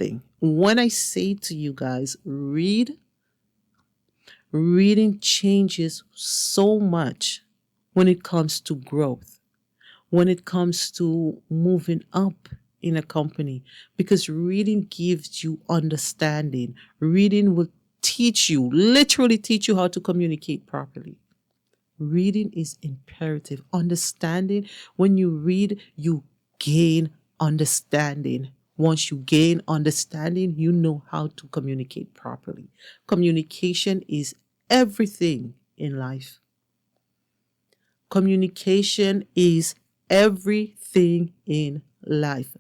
something. When I say to you guys, reading changes so much when it comes to growth, when it comes to moving up in a company, because reading gives you understanding. Reading will literally teach you how to communicate properly. Reading is imperative. Understanding, when you read, you gain understanding. Once you gain understanding, you know how to communicate properly. Communication is everything in life. Communication is everything in life.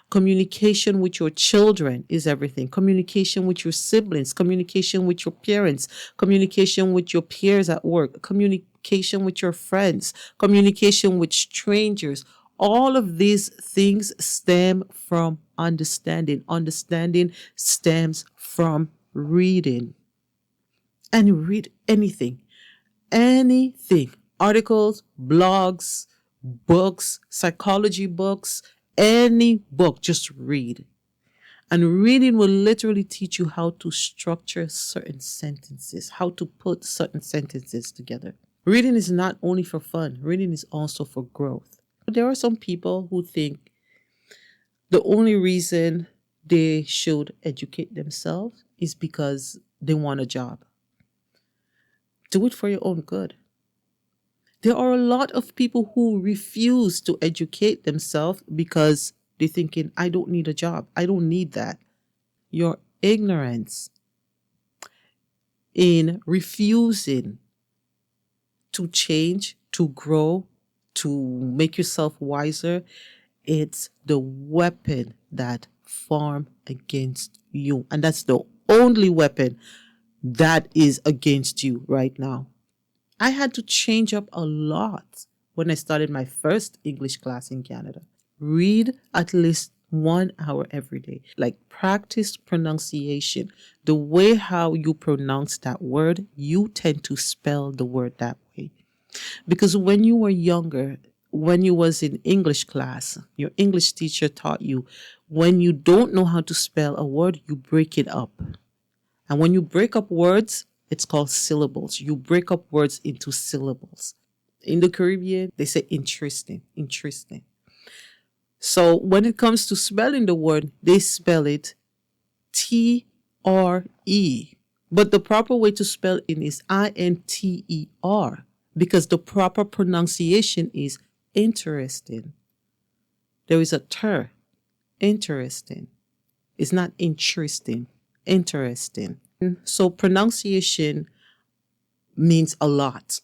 Communication with your children is everything. Communication with your siblings, communication with your parents, communication with your peers at work, communication with your friends, communication with strangers. All of these things stem from understanding. Understanding stems from reading. And read anything, articles, blogs, books, psychology books, any book, just read. And reading will literally teach you how to structure certain sentences, how to put certain sentences together. Reading is not only for fun, reading is also for growth. There are some people who think the only reason they should educate themselves is because they want a job. Do it for your own good. There are a lot of people who refuse to educate themselves because they're thinking, I don't need a job. I don't need that. Your ignorance in refusing to change, to grow, to make yourself wiser, it's the weapon that form against you. And that's the only weapon that is against you right now. I had to change up a lot when I started my first English class in Canada. Read at least 1 hour every day. Like, practice pronunciation. The way how you pronounce that word, you tend to spell the word that way. Because when you were younger, when you was in English class, your English teacher taught you, when you don't know how to spell a word, you break it up. And when you break up words, it's called syllables. You break up words into syllables. In the Caribbean, they say interesting. So when it comes to spelling the word, they spell it Tre. But the proper way to spell it is Inter, because the proper pronunciation is interesting. There is a ter, interesting. It's not interesting, interesting. So pronunciation means a lot.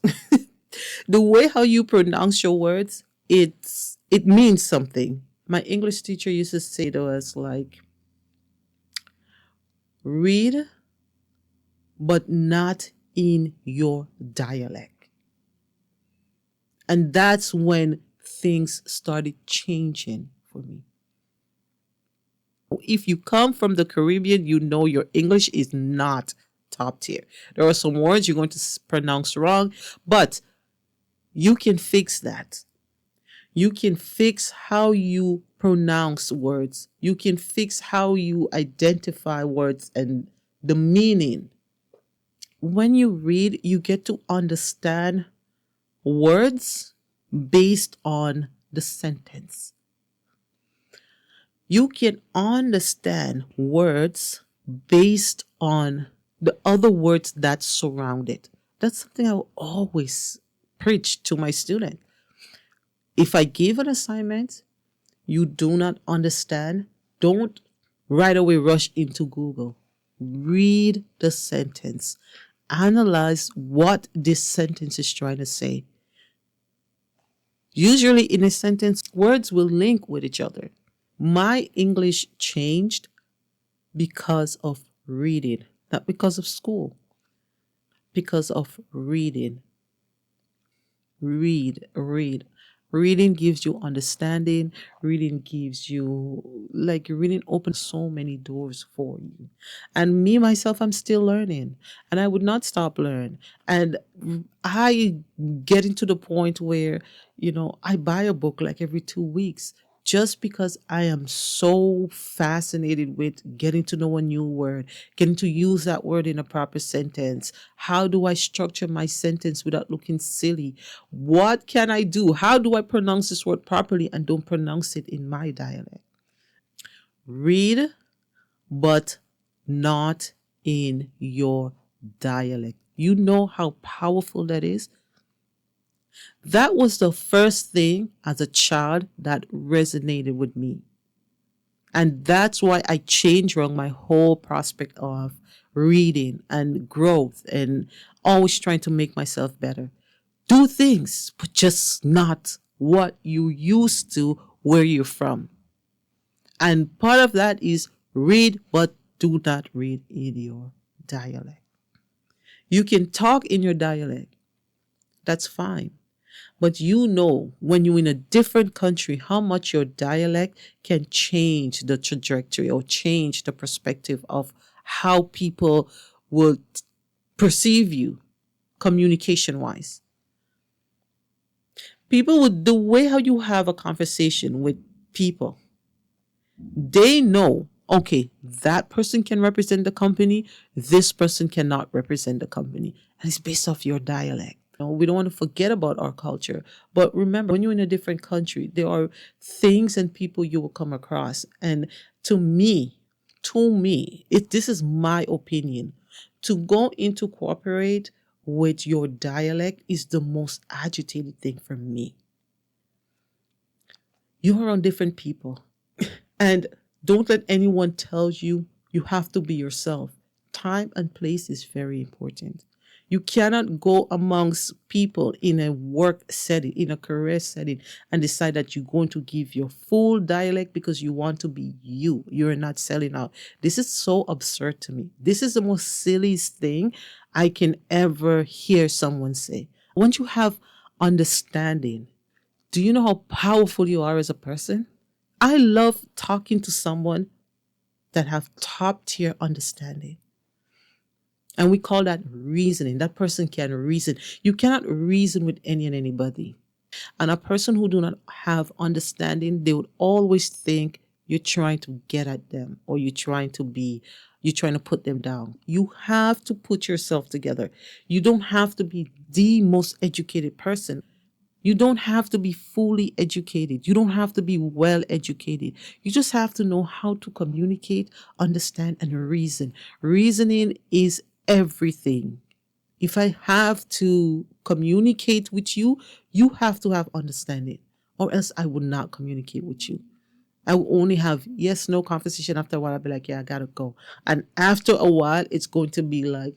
The way how you pronounce your words, it means something. My English teacher used to say to us, like, read, but not in your dialect. And that's when things started changing for me. If you come from the Caribbean, you know your English is not top tier. There are some words you're going to pronounce wrong, but you can fix that. You can fix how you pronounce words. You can fix how you identify words and the meaning. When you read, you get to understand words based on the sentence. You can understand words based on the other words that surround it. That's something I will always preach to my students. If I give an assignment you do not understand, don't right away rush into Google. Read the sentence. Analyze what this sentence is trying to say. Usually in a sentence, words will link with each other. My English changed because of reading, not because of school. Because of reading. Read. Reading gives you understanding. Reading gives you, reading opens so many doors for you. And me, myself, I'm still learning. And I would not stop learning. And I get into the point where, I buy a book like every 2 weeks just because I am so fascinated with getting to know a new word, getting to use that word in a proper sentence. How do I structure my sentence without looking silly? What can I do? How do I pronounce this word properly and don't pronounce it in my dialect? Read, but not in your dialect. You know how powerful that is? That was the first thing as a child that resonated with me. And that's why I changed around my whole prospect of reading and growth and always trying to make myself better. Do things, but just not what you used to where you're from. And part of that is read, but do not read in your dialect. You can talk in your dialect. That's fine. But you know, when you're in a different country, how much your dialect can change the trajectory or change the perspective of how people will perceive you communication wise. People would, the way how you have a conversation with people, they know, okay, that person can represent the company, this person cannot represent the company. And it's based off your dialect. We don't want to forget about our culture. But remember, when you're in a different country, there are things and people you will come across. And this is my opinion. To go into cooperate with your dialect is the most agitated thing for me. You are on different people. And don't let anyone tell you you have to be yourself. Time and place is very important. You cannot go amongst people in a work setting, in a career setting, and decide that you're going to give your full dialect because you want to be you. You're not selling out. This is so absurd to me. This is the most silliest thing I can ever hear someone say. Once you have understanding, do you know how powerful you are as a person? I love talking to someone that have top tier understanding. And we call that reasoning. That person can reason. You cannot reason with any and anybody. And a person who do not have understanding, they would always think you're trying to get at them or you're trying to put them down. You have to put yourself together. You don't have to be the most educated person. You don't have to be fully educated. You don't have to be well educated. You just have to know how to communicate, understand, and reason. Reasoning is everything. If I have to communicate with you, you have to have understanding, or else I would not communicate with you. I will only have yes, no conversation. After a while, I'll be like, yeah, I gotta go. And after a while, it's going to be like,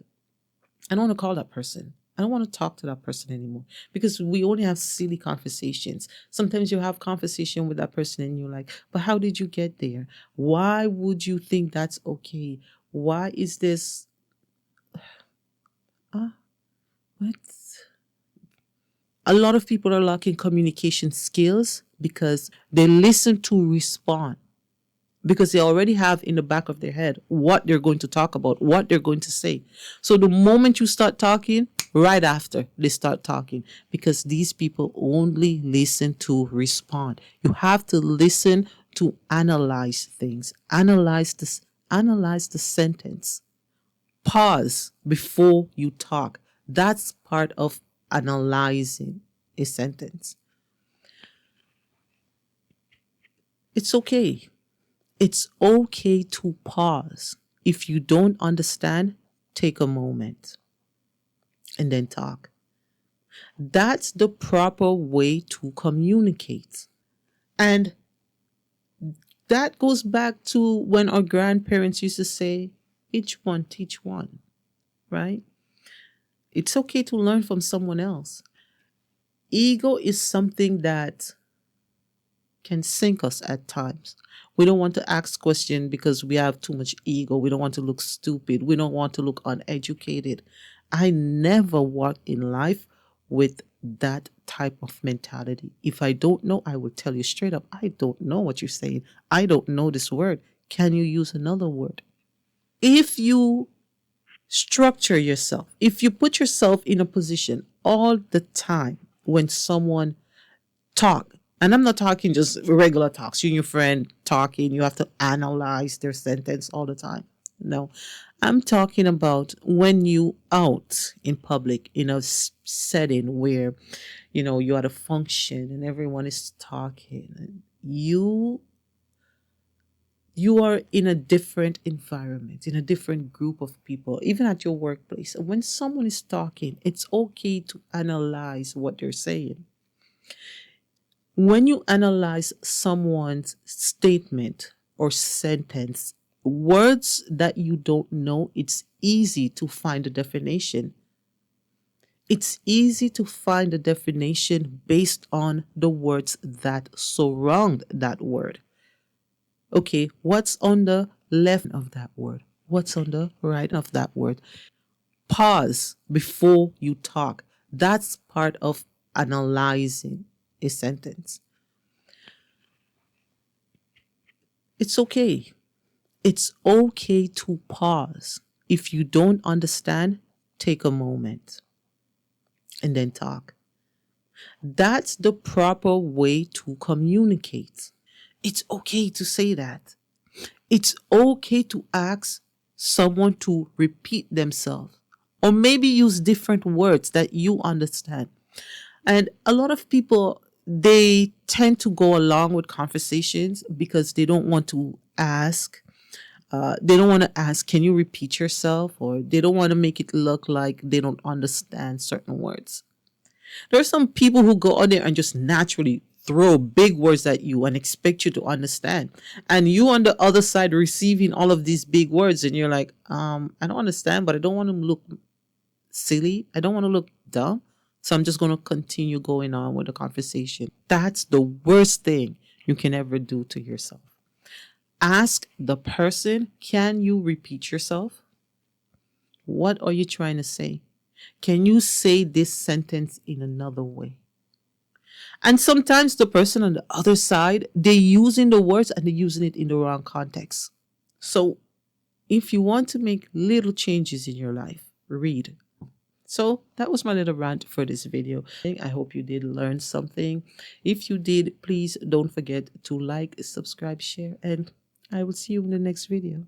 I don't want to call that person. I don't want to talk to that person anymore because we only have silly conversations. Sometimes you have conversation with that person and you're like, but how did you get there? Why would you think that's okay? Why is this? What? A lot of people are lacking communication skills because they listen to respond because they already have in the back of their head what they're going to talk about, what they're going to say. So the moment you start talking, right after they start talking, because these people only listen to respond. You have to listen to analyze things, analyze the sentence, pause before you talk. That's part of analyzing a sentence. It's okay. It's okay to pause. If you don't understand, take a moment and then talk. That's the proper way to communicate. And that goes back to when our grandparents used to say, each one teach one, right? It's okay to learn from someone else. Ego is something that can sink us at times. We don't want to ask questions because we have too much ego. We don't want to look stupid. We don't want to look uneducated. I never walk in life with that type of mentality. If I don't know, I will tell you straight up, I don't know what you're saying. I don't know this word. Can you use another word? If you structure yourself, if you put yourself in a position all the time when someone talk, And I'm not talking just regular talks. You and your friend talking, you have to analyze their sentence all the time. No, I'm talking about when you out in public in a setting where, you're at a function and everyone is talking. And you are in a different environment, in a different group of people, even at your workplace. When someone is talking, it's okay to analyze what they're saying. When you analyze someone's statement or sentence, words that you don't know, it's easy to find a definition. It's easy to find a definition based on the words that surround that word. Okay, what's on the left of that word? What's on the right of that word? Pause before you talk. That's part of analyzing a sentence. It's okay. It's okay to pause. If you don't understand, take a moment and then talk. That's the proper way to communicate. It's okay to say that. It's okay to ask someone to repeat themselves or maybe use different words that you understand. And a lot of people, they tend to go along with conversations because they don't want to ask. They don't want to ask, can you repeat yourself? Or they don't want to make it look like they don't understand certain words. There are some people who go out there and just naturally throw big words at you and expect you to understand. And you on the other side receiving all of these big words and you're like, I don't understand, but I don't want to look silly. I don't want to look dumb. So I'm just going to continue going on with the conversation. That's the worst thing you can ever do to yourself. Ask the person, can you repeat yourself? What are you trying to say? Can you say this sentence in another way? And sometimes the person on the other side, they're using the words and they're using it in the wrong context. So if you want to make little changes in your life, read. So that was my little rant for this video. I hope you did learn something. If you did, please don't forget to like, subscribe, share, and I will see you in the next video.